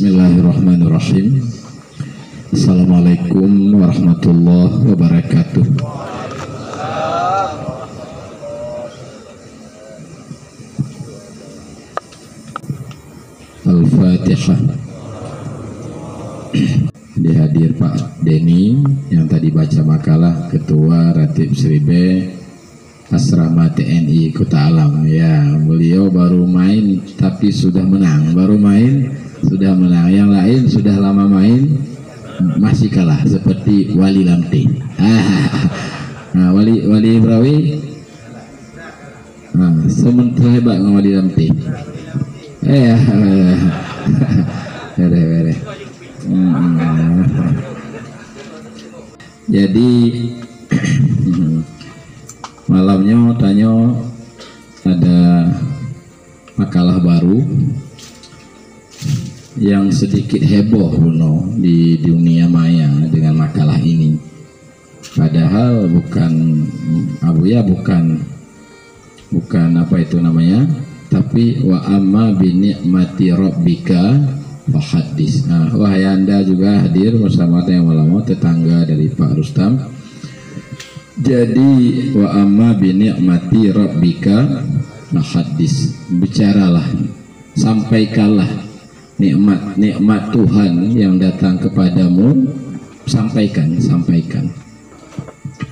Bismillahirrahmanirrahim. Assalamualaikum warahmatullahi wabarakatuh. Al-Fatihah. Dihadir Pak Denny yang tadi baca makalah, Ketua Ratib Sribe Asrama TNI Kota Alam. Ya, beliau baru main tapi sudah menang. Baru main sudah menang. Yang lain sudah lama main masih kalah, seperti Wali Lamti. Nah, Wali Brawi. Nah, sementara hebat dengan Wali Lamti. Bere. Jadi malamnya tanya ada makalah baru yang sedikit heboh Bruno di dunia maya dengan makalah ini. Padahal bukan apa itu namanya, tapi wa amma bi ni'mati rabbika fahaddis. Nah, wahai Anda juga hadir bersama yang ulama tetangga dari Pak Rustam. Jadi wa amma bi ni'mati rabbika fahaddis, bicaralah, sampaikanlah nikmat Tuhan yang datang kepadamu, sampaikan.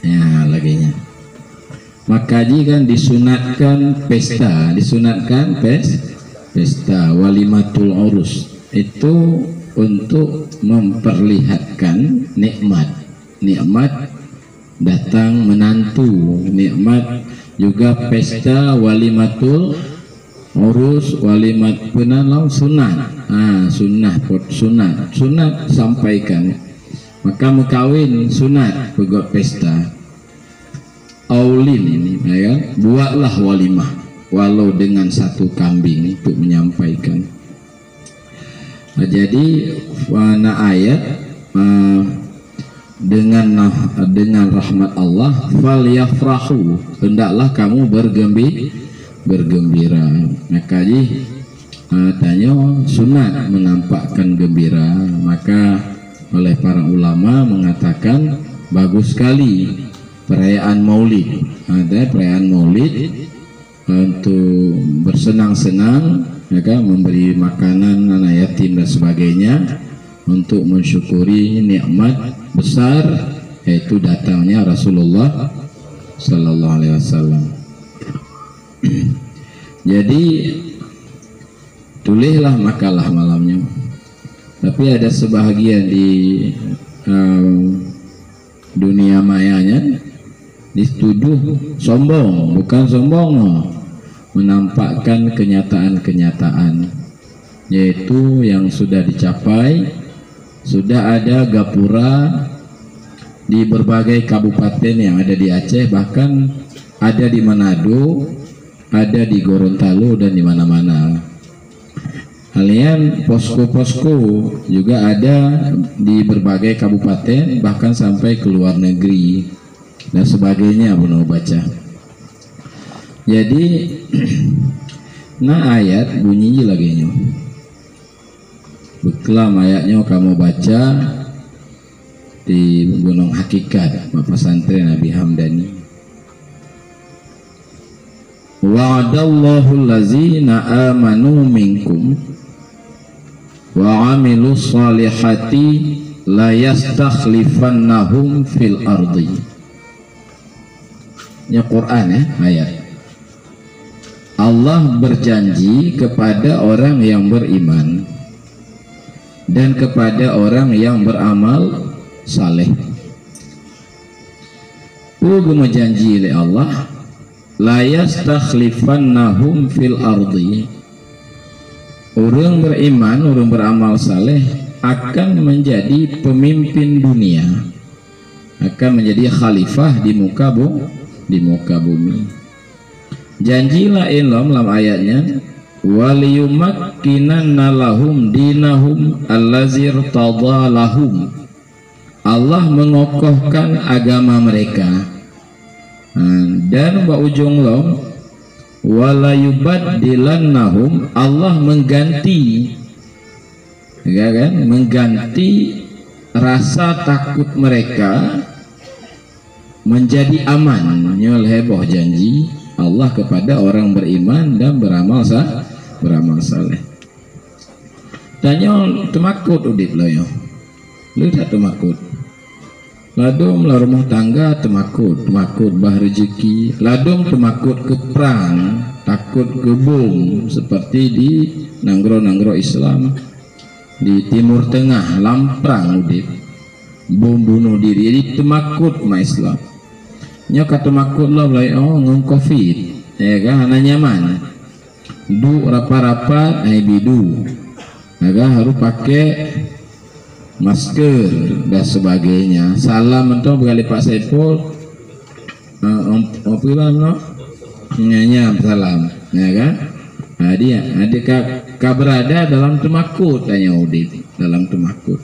Ya, laginya. Maka kan disunatkan pesta walimatul urus itu untuk memperlihatkan nikmat datang menantu, nikmat juga pesta walimatul urus, walimat penalau sunat. Sunat sampaikan. Maka mekawin sunat, pegot pesta. Aulin, ya, buatlah walimah walau dengan satu kambing untuk menyampaikan. Nah, jadi wana ayat dengan rahmat Allah fal yafrahu, hendaklah kamu bergembira. Maka tanya sunat menampakkan gembira. Maka oleh para ulama mengatakan bagus sekali perayaan Maulid. Ada perayaan Maulid untuk bersenang-senang, maka memberi makanan anak yatim dan sebagainya untuk mensyukuri nikmat besar yaitu datangnya Rasulullah Sallallahu Alaihi Wasallam. Jadi tulislah makalah malamnya. Tapi ada sebahagian di dunia mayanya dituduh sombong, bukan sombong, menampakkan kenyataan yaitu yang sudah dicapai. Sudah ada gapura di berbagai kabupaten yang ada di Aceh, bahkan ada di Manado, ada di Gorontalo dan di mana-mana. Kalian posko-posko juga ada di berbagai kabupaten, bahkan sampai ke luar negeri dan sebagainya. Bunuh baca. Jadi nah ayat bunyi lagi nyo. Beklam ayatnya kamu baca di Gunung Hakikat Bapak Santri Nabi Hamdani. Wa'adallahu allazina amanu minkum wa amilus salihati la yastakhlifannahum fil ardi. Ya Quran ya, ayat. Allah berjanji kepada orang yang beriman dan kepada orang yang beramal saleh. Ugu janji oleh Allah, la yastakhlifannahum fil ardi. Orang beriman, orang beramal saleh akan menjadi pemimpin dunia, akan menjadi khalifah di muka bumi. Janjilah ilham dalam ayatnya, waliyumakkinanna lahum dinahum allazir tadalahum. Allah mengokohkan agama mereka. Dan ujung lom wala yubaddilannahum, Allah mengganti ya kan, mengganti rasa takut mereka menjadi aman. Nyol heboh janji Allah kepada orang beriman dan beramal saleh. Tanya temakut udip lo yo, lu tak temakut. Ladum lah rumah tangga temakut bah rezeki. Ladum temakut ke perang, takut ke bom seperti di nanggro Islam di Timur Tengah, lamprang udip, bom bunuh diri. Jadi temakut ma Islam. Nyoka temakut lo mulai ngong covid, ya kan, hana nyaman. Du rapat-rapat, bidu. Agak harus pakai masker dan sebagainya. Salam untuk berkali Pak Saiful, nyanyam salam, ya kan? Nah, dia berada dalam temakut, tanya Udit, dalam temakut.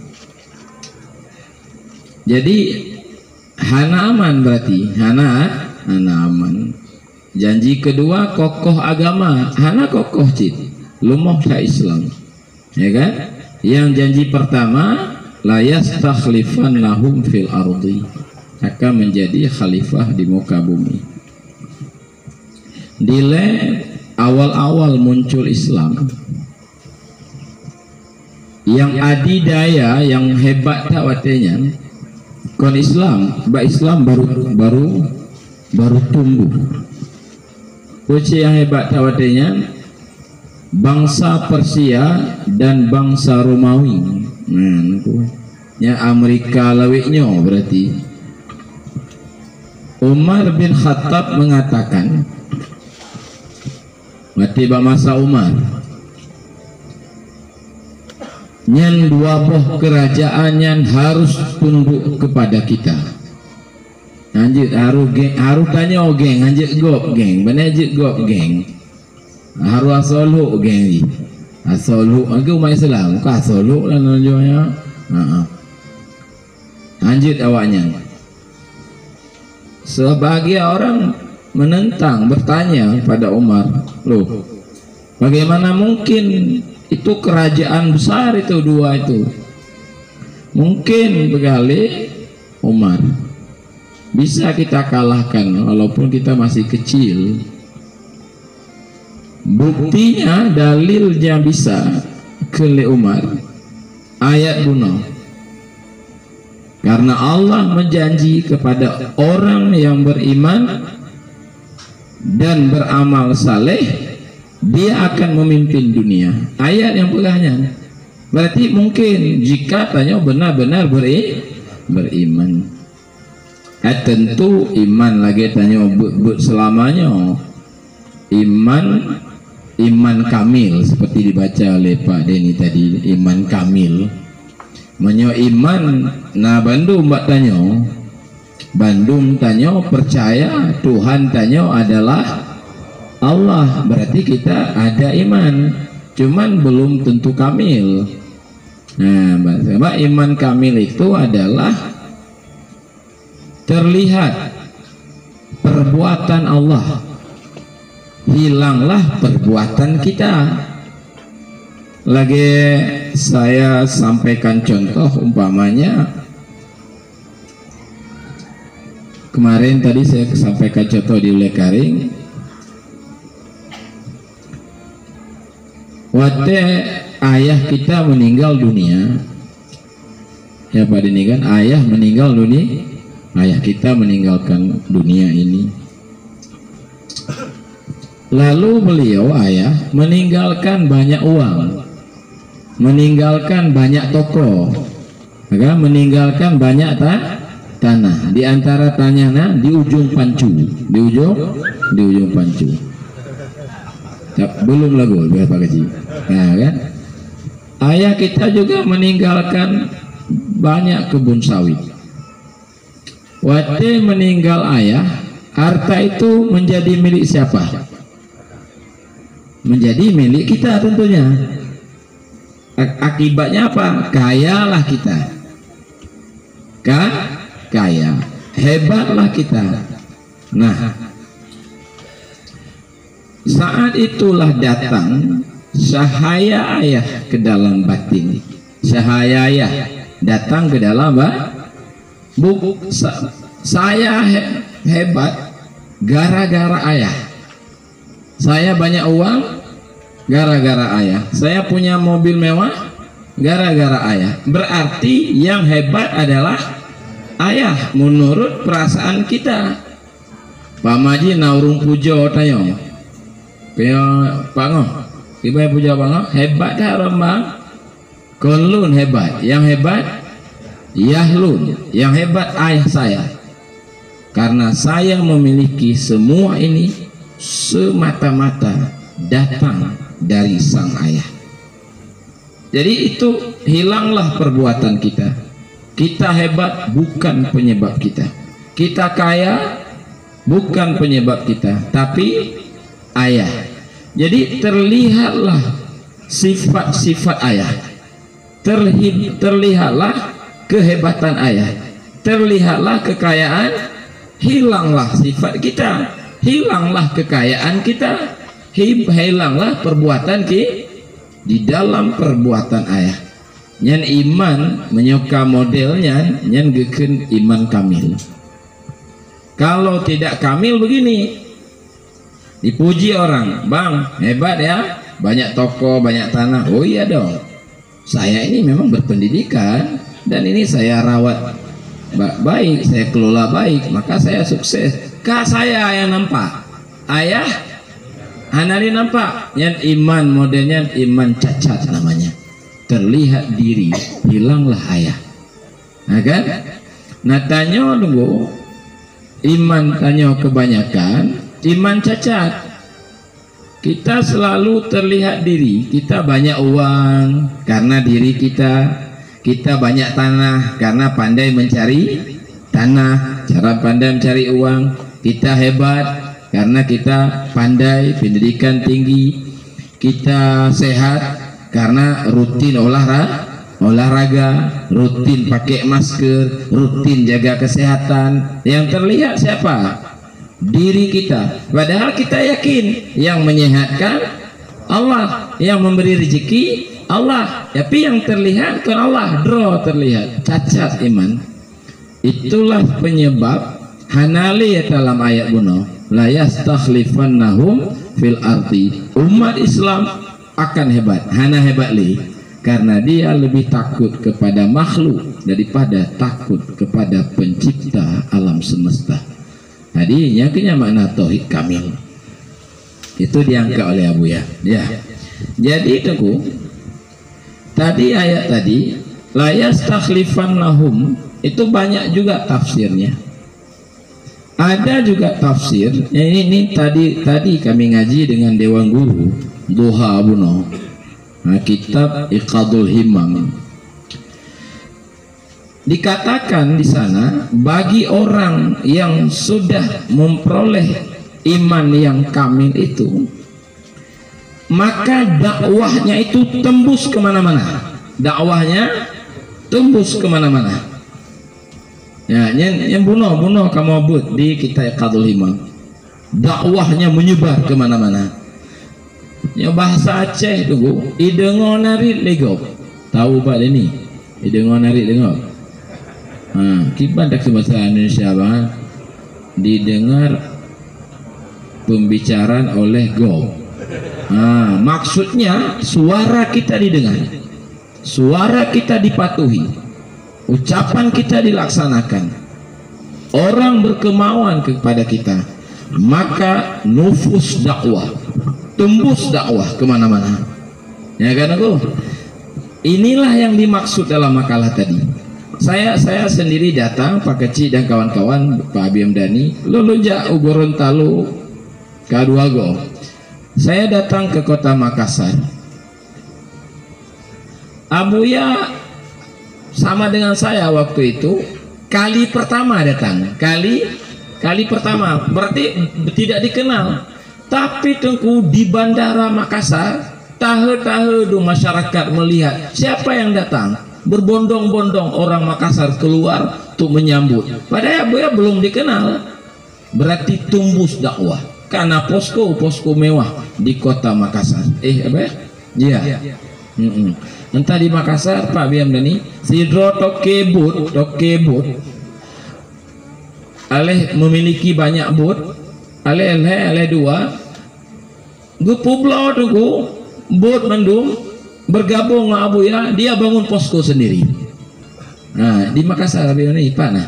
Jadi hana aman, berarti hana aman. Janji kedua kokoh agama, hana kokoh cit, lumah Islam. Ya kan? Yang janji pertama la yastakhlifannahum fil ardi, akan menjadi khalifah di muka bumi. Dile awal-awal muncul Islam, yang adidaya, yang hebat takwatenya kon Islam, Islam baru tumbuh. Uci yang hebat takwatenya bangsa Persia dan bangsa Romawi. Ya Amerika lawiknya berarti. Umar bin Khattab mengatakan, tiba masa Umar, nyan dua boh kerajaan yang harus tunduk kepada kita. Anjir haru tanya geng, anjir gop geng, benar anjir gop geng. Haru asolu geng, asolu aku umat Islam, muka asolu lah nonjolnya. Anjir awaknya. Sebagian orang menentang, bertanya pada Umar, loh, bagaimana mungkin itu kerajaan besar itu dua itu? Mungkin bekali Umar, bisa kita kalahkan walaupun kita masih kecil. Buktinya, dalilnya bisa ke Umar ayat bunuh. Karena Allah menjanji kepada orang yang beriman dan beramal saleh, dia akan memimpin dunia. Ayat yang pegahnya. Berarti mungkin jika tanya benar-benar beriman. Tentu iman lagi tanya selamanya. Iman kamil seperti dibaca oleh Pak Denny tadi, iman kamil. Menyo iman na Bandung mbak tanya. Bandung tanya percaya Tuhan tanya adalah Allah, berarti kita ada iman, cuman belum tentu kamil. Nah, mbak, iman kamil itu adalah terlihat perbuatan Allah, hilanglah perbuatan kita. Lagi saya sampaikan contoh, umpamanya kemarin tadi saya sampaikan contoh di Lekaring. Waktu ayah kita meninggal dunia, ya Pak Dini kan, ayah meninggal dunia, ayah kita meninggalkan dunia ini. Lalu beliau ayah meninggalkan banyak uang, meninggalkan banyak toko, meninggalkan banyak tanah. Di antara tanahnya di ujung Pancu, di ujung Pancu. Belum lagu berapa kecil. Nah, kan? Ayah kita juga meninggalkan banyak kebun sawit. Waktu meninggal ayah, harta itu menjadi milik siapa? Menjadi milik kita tentunya. Akibatnya apa? Kayalah kita. Kaya. Hebatlah kita. Nah, saat itulah datang cahaya ayah ke dalam batin. Syahayayah datang ke dalam buku. Saya hebat gara-gara ayah. Saya banyak uang gara-gara ayah. Saya punya mobil mewah gara-gara ayah. Berarti yang hebat adalah ayah menurut perasaan kita. Pak Maji naurung pujo tayo. Kaya Pak Ngoh, ibu puja Pak Ngoh, hebat dah Rambang. Konlun hebat, yang hebat Yahlun, yang hebat ayah saya. Karena saya memiliki semua ini semata-mata datang dari sang ayah. Jadi itu hilanglah perbuatan kita. Kita hebat bukan penyebab kita. Kita kaya bukan penyebab kita, tapi ayah. Jadi terlihatlah sifat-sifat ayah. Terlihatlah kehebatan ayah. Terlihatlah kekayaan. Hilanglah sifat kita, hilanglah kekayaan kita, hilanglah perbuatan kita di dalam perbuatan ayah. Nyan iman menyoka modelnya, nyan geken iman kamil. Kalau tidak kamil begini, dipuji orang, bang hebat ya, banyak toko, banyak tanah. Oh iya dong, saya ini memang berpendidikan dan ini saya rawat baik, saya kelola baik, maka saya sukses. Kak saya yang nampak, ayah Hanali nampak. Yang iman modelnya iman cacat namanya. Terlihat diri, hilanglah ayah. Nah kan? Nah tanya dulu, iman tanya kebanyakan, iman cacat. Kita selalu terlihat diri, kita banyak uang karena diri kita. Kita banyak tanah karena pandai mencari tanah, cara pandai mencari uang. Kita hebat karena kita pandai, pendidikan tinggi. Kita sehat karena rutin olahraga, rutin pakai masker, rutin jaga kesehatan. Yang terlihat siapa? Diri kita. Padahal kita yakin yang menyehatkan Allah, yang memberi rezeki Allah, tapi yang terlihat bukan Allah, draw terlihat, cacat iman. Itulah penyebab Hanali dalam ayat buno, la yastakhlifannahum fil ardi. Umat Islam akan hebat, hana hebat li, karena dia lebih takut kepada makhluk daripada takut kepada pencipta alam semesta. Tadi yang punya makna tauhid kamil. Itu diangkat oleh Abu ya. Jadi teguh. Tadi ayat tadi la yastakhlifannahum itu banyak juga tafsirnya. Ada juga tafsir ini tadi kami ngaji dengan Dewan Guru Duha Abuno, kitab Iqadul Himam. Dikatakan di sana bagi orang yang sudah memperoleh iman yang kamil itu, maka dakwahnya itu tembus kemana-mana. Dakwahnya tembus kemana-mana. Ya, yang bunuh kamu buat di kitab Qadul Himam. Dakwahnya menyebar kemana-mana. Ya bahasa Aceh tunggu. Idengonari lego. Tahu Pak ini? Idengonari lego. Kiban tak bahasa Indonesia bang. Didengar pembicaraan oleh Gob. Maksudnya suara kita didengar, suara kita dipatuhi, ucapan kita dilaksanakan, orang berkemauan kepada kita, maka nufus dakwah, tembus dakwah kemana-mana. Ya kan aku? Inilah yang dimaksud dalam makalah tadi. Saya sendiri datang, Pak Kecil dan kawan-kawan, Pak Abiyam Dani, lulunja Gorontalo, Kaduago. Saya datang ke kota Makassar. Abuya sama dengan saya waktu itu kali pertama datang. Kali pertama berarti tidak dikenal. Tapi tengku di bandara Makassar, tahe-tahe masyarakat melihat siapa yang datang. Berbondong-bondong orang Makassar keluar untuk menyambut. Padahal Abuya belum dikenal. Berarti tumbus dakwah. Karena posko mewah di kota Makassar. Apa ya? Iya. Entah di Makassar Pak Biam Dani sidro tokebut aleh memiliki banyak bot aleh dua gue publo tuh gue bot mendung bergabung lah Abu ya, dia bangun posko sendiri. Nah di Makassar Biam Dani Pak nah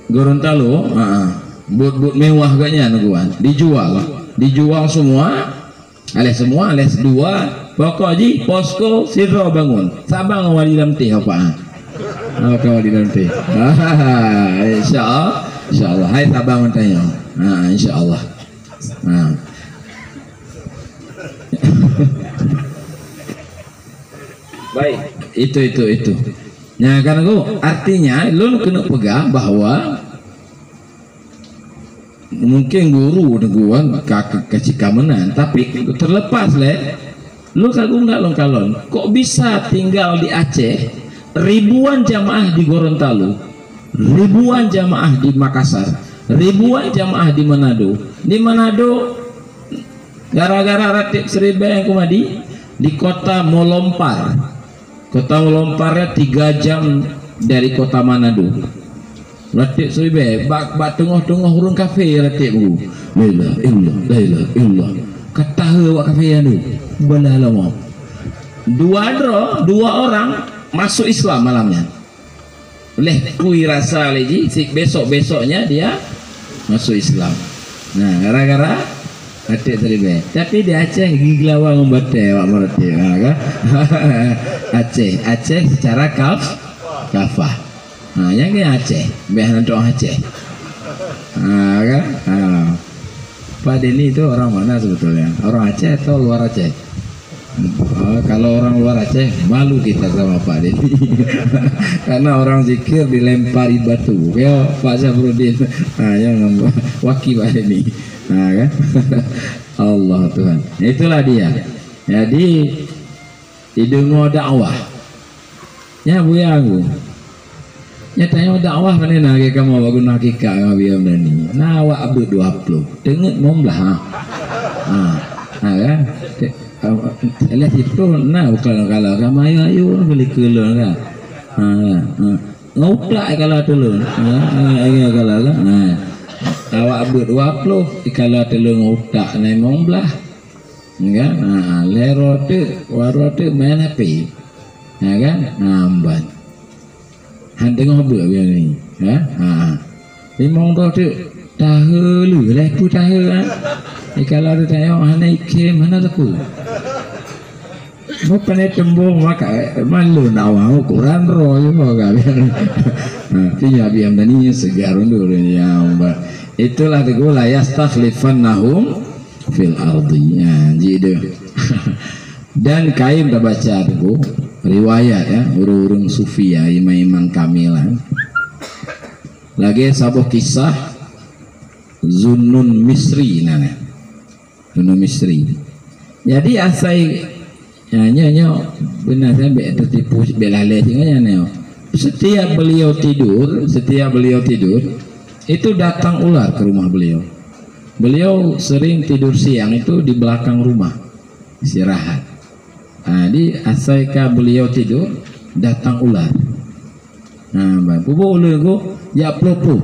Gorontalo bot mewah gaknya nuguan dijual semua aleh dua pokok ji posko sidro bangun sabang wali dalam teh apa kau di dalam teh insyaallah hai sabang tanya insyaallah baik itu nah karena artinya lu kena pegang bahwa mungkin guru neguan kakek kecikamenan tapi terlepas lu kagum nggak long kalon kok bisa tinggal di Aceh ribuan jamaah di Gorontalo ribuan jamaah di Makassar ribuan jamaah di Manado gara-gara Ratib Seribe yang kumadi di kota Molomparnya 3 jam dari kota Manado. Ratib Seribe bak tengah-tengah urung kafe ratib bu la ilaha illallah kata wak kafe anu belah lama dua orang masuk Islam malamnya oleh kui rasa lagi besoknya dia masuk Islam. Nah gara-gara Ratib Seribe tapi di Aceh giglawa membate wak merati Aceh secara kafah. Nah, yang ini Aceh, biar untuk Aceh. Kan? Pak Denny itu orang mana sebetulnya? Orang Aceh atau luar Aceh? Kalau orang luar Aceh, malu kita sama Pak Denny. Karena orang zikir dilempari batu. Ya Pak Syafruddin, yang wakil Pak Denny. Kan? Allah Tuhan. Itulah dia. Jadi hidung dakwah. Ya Bu Yang. Nyatanya dakwah mana nak kamu bagus nak kika Biam Dani. Nah awak abdu 20 dengut momlah kan lihat itu nah kalau kamu ayo beli kelon kan ngoplak kalau telur kalau awak abdu 20 kalau telur ngoplak naik momlah kan lerote warote main HP kan namban hanting ngobrol biar ni, limong tu tahu lepu tahu kalau ada tanya mana ikem mana aku, mau pandai tembung maka malu nawang ukuran roh juga kan, tiada Biam Dani segar dulu ya mbak, itulah tu la yastakhlifannahum fil ardi, jadi dan kain dah baca tu riwayat ya urung sufi ya imam kamilan lagi sabuh kisah Zunnun Misri Zunnun Misri jadi asai nyanyi benar saya tertipu belale tinggalnya setiap beliau tidur itu datang ular ke rumah beliau sering tidur siang itu di belakang rumah istirahat. Di asaika beliau tidur datang ular. Bubu ular go ya propo.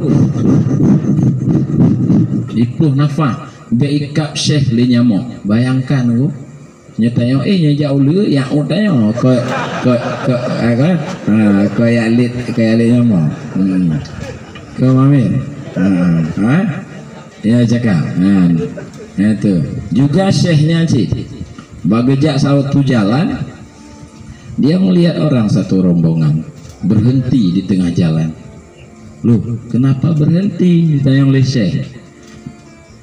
Ipuh nafah beikap syekh li nyamuk. Bayangkan go nyatanya nyajak ular yang utanya ke ya lit nyamuk. Ke mamin. Ya cakap. Itu juga syekhnya cik. Bagejak satu jalan, dia melihat orang satu rombongan berhenti di tengah jalan. Loh, kenapa berhenti? Ditanya oleh Syekh.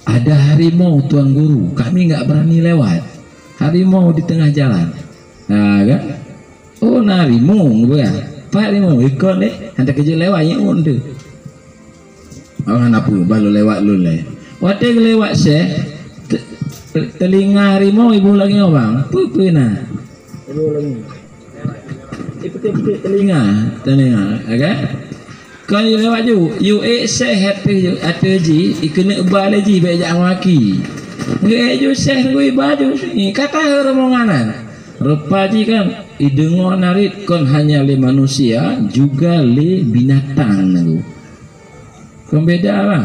Ada harimau tuan guru, kami nggak berani lewat. Harimau di tengah jalan. Nah, kan? Oh, harimau, ya. Pak harimau, ikut nih, hendak kerja lewat yang undu. Oh, kenapa? Baru lewat lu le. Waktu lewat Syekh. Telinga harimau ibu lagi bang, pupu na. Ibu lagi. Ibu telinga, okay? Kalau lewat ju, sehat tu ji, ikut balik baik jangan maki. Ju sehat gue baju ni kata rombongan. Rupa ji kan idengo narit kon hanya le manusia juga le binatang nagu. Kon beda lah.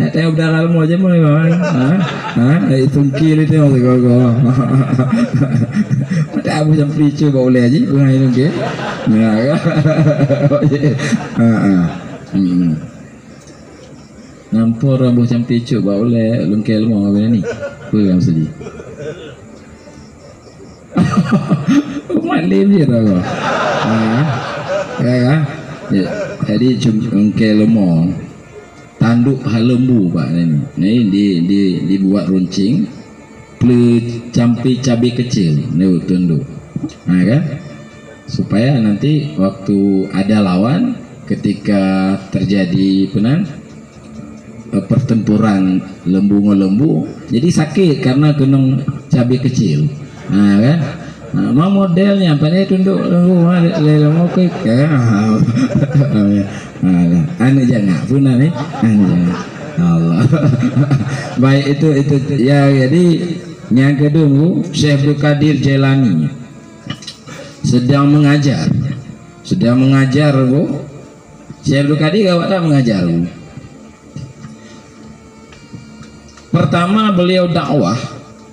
Ya tengok udara mau aja mau bang. Itu kiri itu masih gogo. Ada abu sampai coba boleh aja bukan itu ke? Nampur abu sampai coba boleh lungkel mau apa ni? Apa yang sedih? Malim je tu. Ya. Jadi lungkel lemong. Tanduk halembu pak ni dibuat runcing ple campi cabai kecil ni tunduk kan supaya nanti waktu ada lawan ketika terjadi pertempuran lembu ngelembu jadi sakit karena kena cabai kecil kan mau modelnya apa ni tunduk lembu lembu ke anu jangan punah ni anu jangan Allah baik itu ya. Jadi yang kedua Syekh Abdul Qadir Jailani sedang mengajar bu. Syekh Abdul Qadir awak tak mengajar bu. Pertama beliau dakwah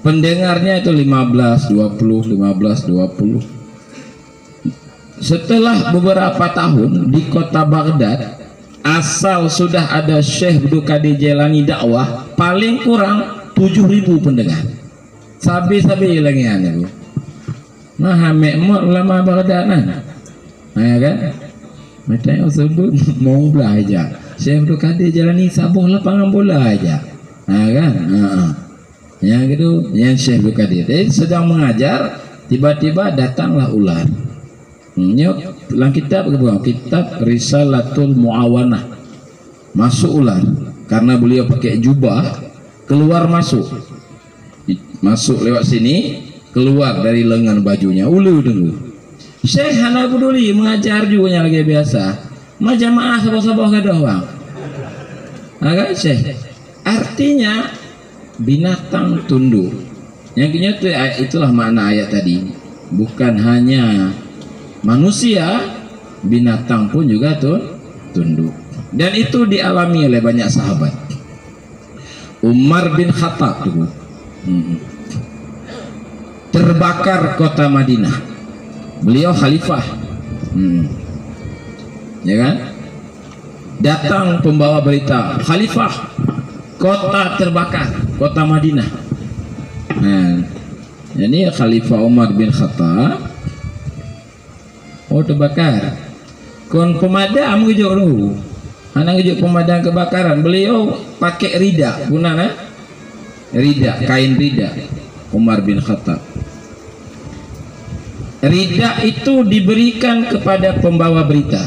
pendengarnya itu 15 20. Setelah beberapa tahun di kota Baghdad, asal sudah ada Syekh Abdul Qadir Jailani dakwah, paling kurang 7.000 pendengar. Sabi-sabi lagi ane bu. Nah, mekmot ulama Baghdad ya kan? Mereka yang sebut mau belajar. Syekh Abdul Qadir Jailani sabuh lapangan bola aja, kan? Yang itu yang Syekh Abdul Qadir. Jadi sedang mengajar, tiba-tiba datanglah ular. Dalam kitab Risalatul Muawanah masuk ular karena beliau pakai jubah keluar masuk lewat sini keluar dari lengan bajunya ulu dulu. Syekh hana peduli mengajar juga lagi biasa majamaah sabah-sabah ke doang agak Syekh artinya binatang tunduk yang itulah makna ayat tadi bukan hanya manusia, binatang pun juga tunduk. Dan itu dialami oleh banyak sahabat. Umar bin Khattab terbakar kota Madinah. Beliau khalifah. Ya kan? Datang pembawa berita, khalifah, kota terbakar, kota Madinah. Nah, ini Khalifah Umar bin Khattab. Oh terbakar. Kon pemadam gejuk dulu. Anak gejuk pemadam kebakaran. Beliau pakai rida, guna rida, kain rida. Umar bin Khattab. Rida itu diberikan kepada pembawa berita.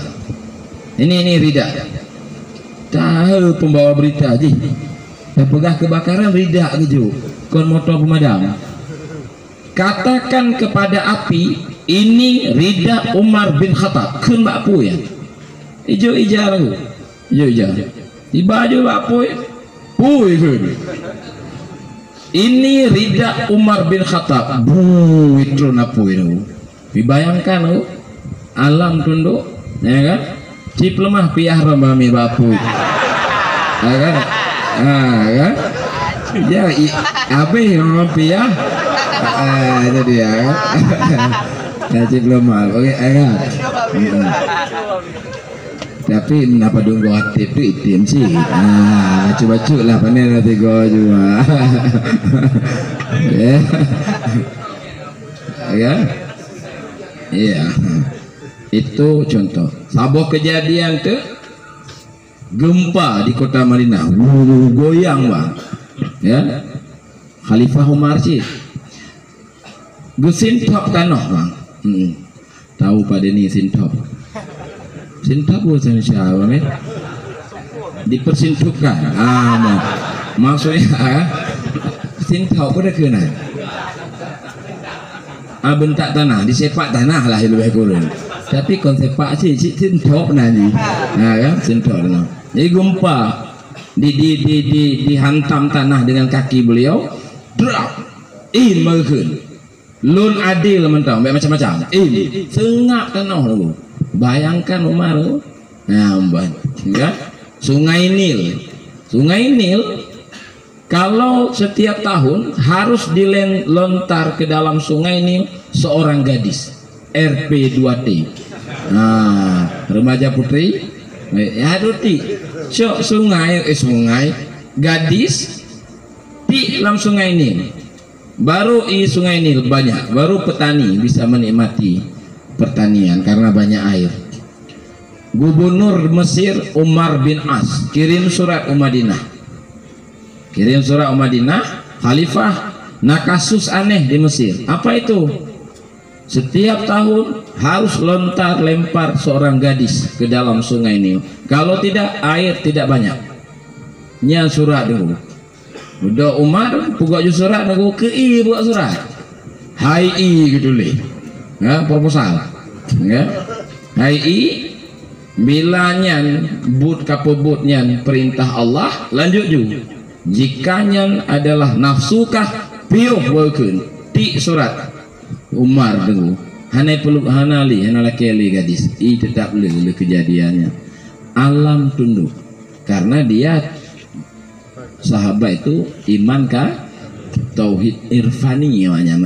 Ini rida. Tahu pembawa berita je. Pegah kebakaran rida gejuk. Kon motor pemadam. Katakan kepada api, ini rida Umar bin Khattab. Kun bakpu ya. Ijo-ijo lagu. Ijo-ijo. Di baju bakpu. Puy kun. Ini rida Umar bin Khattab. Bu itu napu itu. Dibayangkan alam tunduk, ya kan? Cip lemah piah rambami bakpu. Ya kan? Kan? Ya, abe yang piah. Itu dia kan. Cip lemah. Oke, kan? Tapi kenapa dong gua aktif itu itim sih? Coba lah panen nanti gua juga. Ya, iya. Itu contoh. Sabuh kejadian tuh gempa di kota Madinah. Goyang bang. Ya, Khalifah Umar sih. Gesintop tanah bang. Tahu pada ni sintop. Sintop bukan siapa ni? Dipersintukan. Maksudnya sintop pada kena. Bentak tanah, disepak tanah lah lebih kurang. Tapi konsep pak sih sintop nanti. Kan sintop tanah. Jadi gempa dihantam tanah dengan kaki beliau. Drop. Makan. lun adil mentang macam-macam sengak tanah dulu. Bayangkan Umar nah kan Sungai Nil kalau setiap tahun harus dilontar ke dalam Sungai Nil seorang gadis RP2T remaja putri ya ruti sungai gadis di dalam Sungai Nil. Baru Sungai Nil banyak, baru petani bisa menikmati pertanian karena banyak air. Gubernur Mesir Umar bin As kirim surat Madinah. Khalifah nah kasus aneh di Mesir. Apa itu? Setiap tahun harus lempar seorang gadis ke dalam Sungai Nil. Kalau tidak, air tidak banyak. Nya surat dulu. Udah Umar buka surat aku ke buat surat. Hai gitu le. Ya, proposal. Ya. Hai bilanya kapobutnya perintah Allah lanjut juga. Jikanya adalah nafsukah piuh wakeun ti surat Umar dulu. Hanai peluk hanala keli gadis. Tetap le kejadiannya. Alam tunduk karena dia sahabat itu iman kah tauhid irfani namanya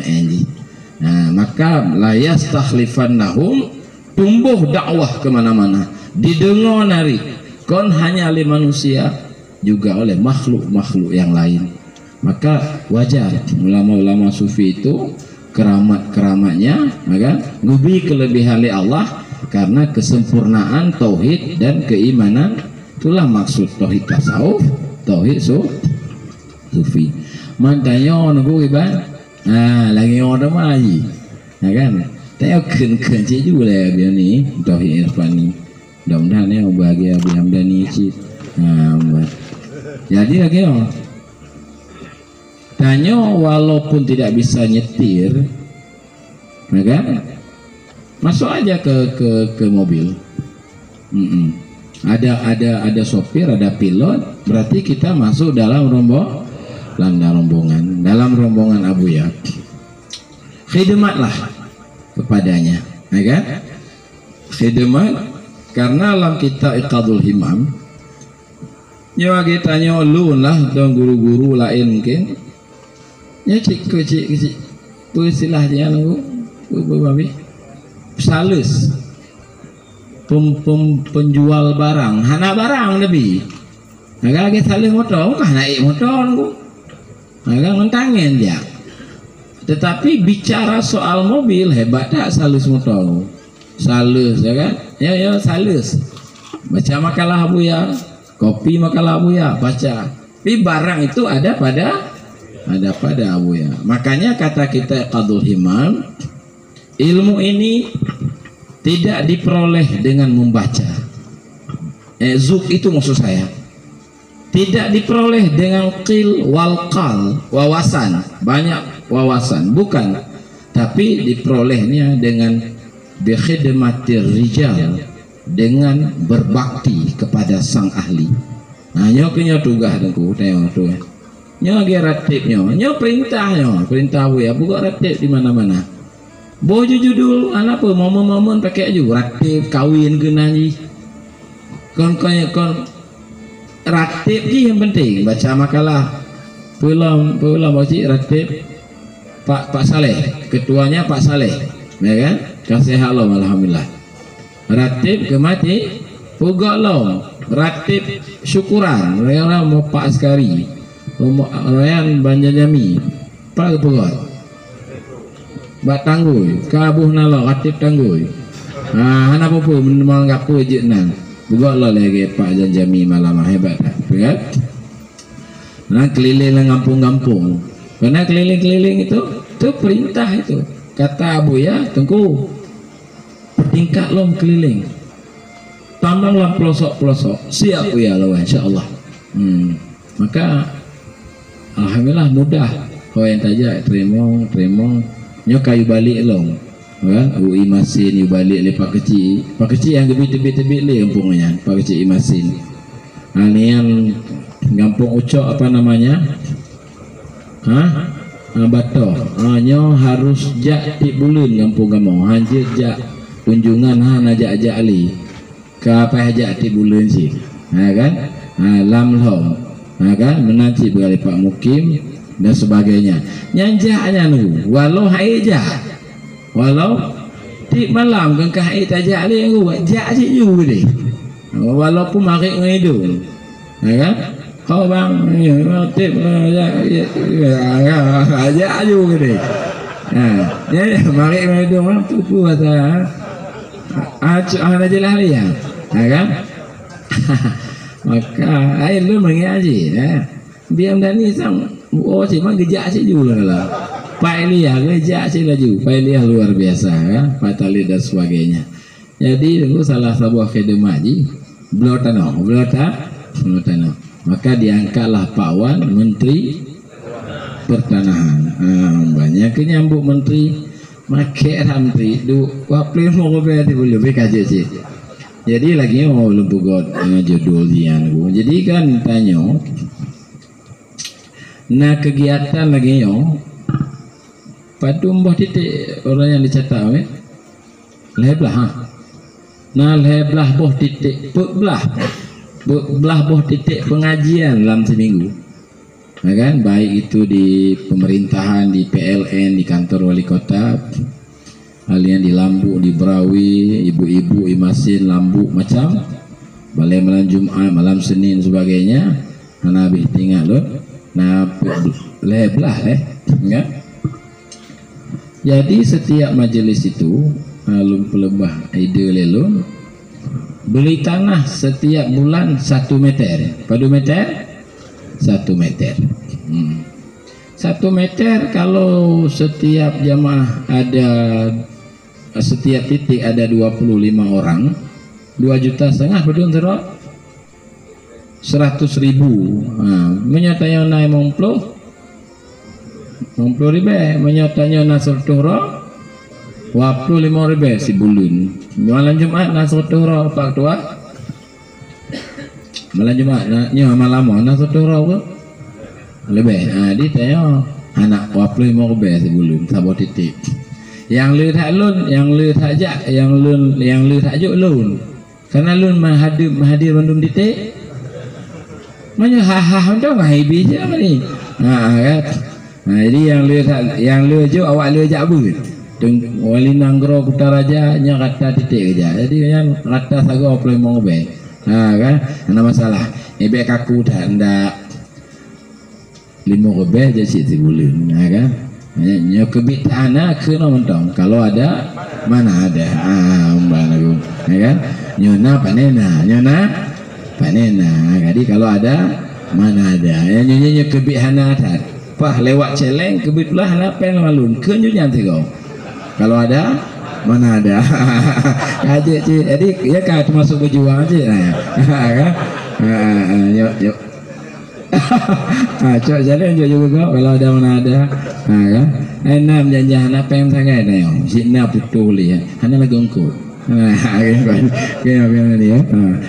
maka la yastakhlifannahum tumbuh dakwah kemana-mana didengar nari kon hanya oleh manusia juga oleh makhluk yang lain. Maka wajar ulama-ulama sufi itu keramatnya maka ngubi kelebihan Allah karena kesempurnaan tauhid dan keimanan. Itulah maksud tauhid tasawuf, tauhid sufi. Mantanya nunggu iban, lagi orang lagi, ya kan? Tapi keren juga lah biar ni tauhid irfani. Mudah-mudahan ya bahagia bihamdani cik. Jadi lagi tanya walaupun tidak bisa nyetir, ya kan? Masuk aja ke mobil. Ada sopir, ada pilot, berarti kita masuk dalam rombongan, dalam rombongan Abuya. Khidmatlah kepadanya, ya kan? Khidmat karena dalam kita Iqadul Himam, nyawa kita nyolun lah dong guru-guru lain mungkin. Ya cik, istilahnya nunggu, babi, salus. Penjual barang, hana barang lebih. Agak lagi salih motor, kah naik motor nunggu. Agak mentangin dia. Tetapi bicara soal mobil hebat tak salus motor. Salus ya kan? Ya salus. Baca makalah Abuya, kopi makalah Abuya, baca. Tapi barang itu ada pada Abuya. Makanya kata kita Qadul Himam, ilmu ini tidak diperoleh dengan membaca. Zuk itu maksud saya. Tidak diperoleh dengan qil wal qal, wawasan, banyak wawasan, bukan. Tapi diperolehnya dengan bikhidmatir rijal, dengan berbakti kepada sang ahli. Nah, nyokinya tugas dengku, tengok tu. Nyoki ratibnya, perintah ya, buka ratib di mana-mana. Bojo judul anak apa momen-momen pakai juga ratib kawin kenani kon ratib je yang penting baca makalah pulang baca ratib Pak Saleh, ketuanya Pak Saleh, ya kan? Kasih Allah alhamdulillah. Ratib kemati pugak lo ratib syukuran orang mau Pak Askari Rayan Banjarjami Pak pugak Bak tanggul, kabuh nalo ratib tanggul. Hana apa pun menganggap apa je nan. Buat lah lagi Pak Janjami malam hebat tak? Ya? Nah keliling kampung-kampung. Karena keliling-keliling itu perintah itu. Kata Abuya, tengku tingkat lom keliling. Tambanglah pelosok-pelosok. Siap ya Allah insya-Allah. Maka alhamdulillah mudah. Kau yang tajak terima nyo kayu balik long, kan? Ui masin yu balik le pak kecil yang tebit-tebit le kampungnya, pak kecil masin. Anian gampung ucok apa namanya? batoh nyo harus jak ti bulan kampung kamu hanje jak kunjungan najak ali ke apa jak ti bulan sih kan lam lom kan menanti berkali Pak Mukim dan sebagainya nyanjaknya nu walau haija walau ti malam kan kahai tajak ali aku jak sih juga deh walaupun makin ngidul kan kau bang tip aja juga deh jadi makin ngidul orang tupu kata ada jelas dia kan maka air lu mengaji biar dani sang sih mah gejak sih juga lah Pak Elia gejak sih laju Pak Elia luar biasa kan Pak Tali dan sebagainya jadi itu salah sebuah kedemaji beliau tanah maka diangkatlah Pak Wan Menteri Pertanahan banyak nyambut menteri make menteri du wapli mau berarti boleh BKJ sih jadi lagi mau belum bugot judul dian jadi kan tanya nah kegiatan lagi yo padu mbah titik orang yang dicatat leblah nah leblah boh titik belah boh titik pengajian dalam seminggu kan baik itu di pemerintahan di PLN di kantor wali kota kalian di Lambu di Berawi ibu-ibu imasin Lambu macam balai malam Jumat malam Senin sebagainya nabi tinggal loh nah leblah enggak jadi setiap majelis itu alum pelembah ide lelun beli tanah setiap bulan 1 meter padu meter 1 meter 1 meter kalau setiap jamaah ada setiap titik ada 25 orang 2,5 juta betul terok 100.000 menyatanya naik mongplo ribu menyatanya nasr tuhra 25.000 si bulun malam Jumat nasr tuhra Pak Tua malam Jumat malam nasr tuhra lebih ditanya anak 25.000 si bulun sabot titik yang lu tak lun yang lu tak jak yang lu tak juk lun karena lun hadir bandung titik mana macam ngaibi je apa ni kan jadi yang lu juk awak lu jak bun wali nanggro Kutaraja nya kata titik aja jadi yang kata sago 25.000 kan ada masalah ibe kaku dah ndak 5.000 je si bulun kan nya kebit anak ke nonton kalau ada mana ada mbak aku kan nyona panena jadi kalau ada mana ada nyonya kebit anak pah lewat celeng kebit lah lapen malun ke nyonya tigo kalau ada mana ada aja sih jadi ya kan termasuk berjuang aja kan yuk cok jalan juga kalau ada mana ada kan enam janjian apa yang sangat ada yang sini putu lihat hanya lagi ongkot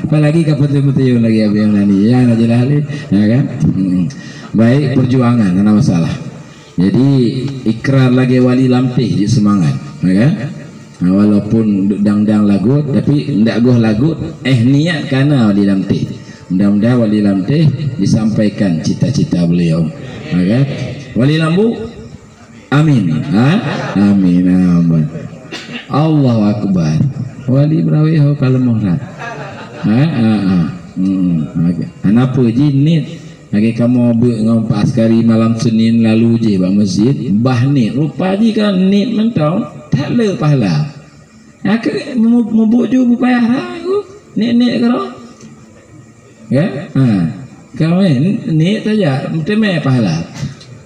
apalagi kapan-kapan lagi apa yang nani ya nak jelas kan baik perjuangan ada masalah jadi ikrar lagi wali lampih di semangat kan walaupun dang-dang lagu tapi ndak goh lagu niat karena wali lampih mudah-mudahan wali lampih disampaikan cita-cita beliau kan wali lambu amin amin amin Allahu Akbar wali Berawi kalau mohrat kenapa jinit lagi kamu ngomong askari malam Senin lalu je bang masjid bah nit lupa je kan nit mentong tak le pahala aku membuju bupayah aku nit kalau ya kau nit saja mesti pahala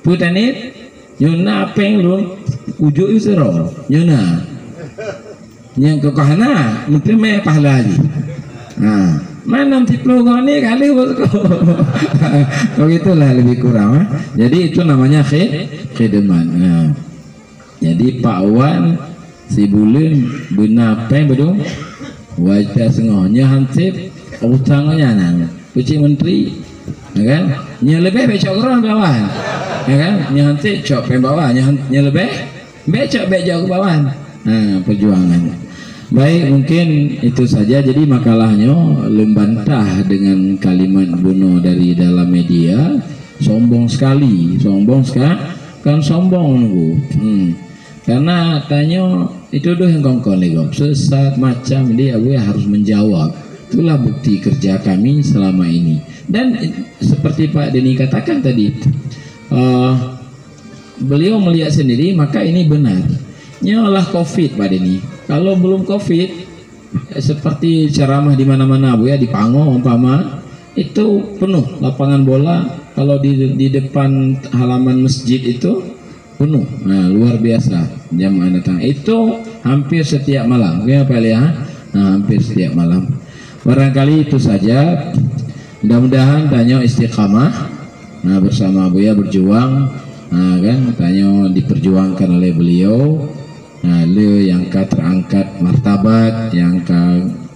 putan nit nyona peng lu ujuk isro nyona yang kekahana mesti pahala lagi mana tiplo kau ni kali bosku kalau itulah lebih kurang jadi itu namanya khidmat jadi Pak Wan si Bulun benar peng betul wajah sengohnya hansip utangnya nang puci menteri kan nya lebih becok orang kawan ya kan, nyantik cok pe bawah, nyelebeh becok jauh ke bawah. Nah, perjuangan. Baik, mungkin itu saja. Jadi makalahnya membantah dengan kalimat bunuh dari dalam media. Sombong sekali, kan sombong nunggu. Karena tanya itu doh yang kongkong nego sesat macam dia gue harus menjawab. Itulah bukti kerja kami selama ini. Dan seperti Pak Denny katakan tadi, beliau melihat sendiri, maka ini benar. Nyalah COVID Pak Denny. Kalau belum COVID, seperti ceramah di mana-mana Bu ya, di Pango umpama itu penuh lapangan bola. Kalau di depan halaman masjid itu penuh. Nah, luar biasa jamaah datang. Itu hampir setiap malam. Ya Pak Lia, nah, hampir setiap malam. Barangkali itu saja. Mudah-mudahan tanya istiqamah. Nah, bersama Buya berjuang. Nah, kan tanya diperjuangkan oleh beliau. Nah, beliau yang terangkat martabat, yang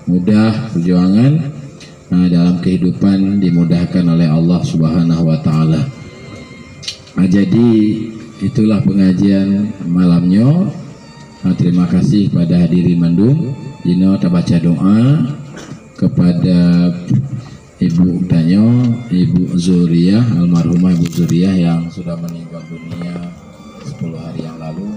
mudah perjuangan. Nah, dalam kehidupan dimudahkan oleh Allah Subhanahu wa taala. Nah, jadi itulah pengajian malamnya. Nah, terima kasih pada hadirin mandum. Dino kita baca doa kepada Ibu Tanyo, Ibu Zuriyah, almarhumah Ibu Zuriyah yang sudah meninggal dunia 10 hari yang lalu.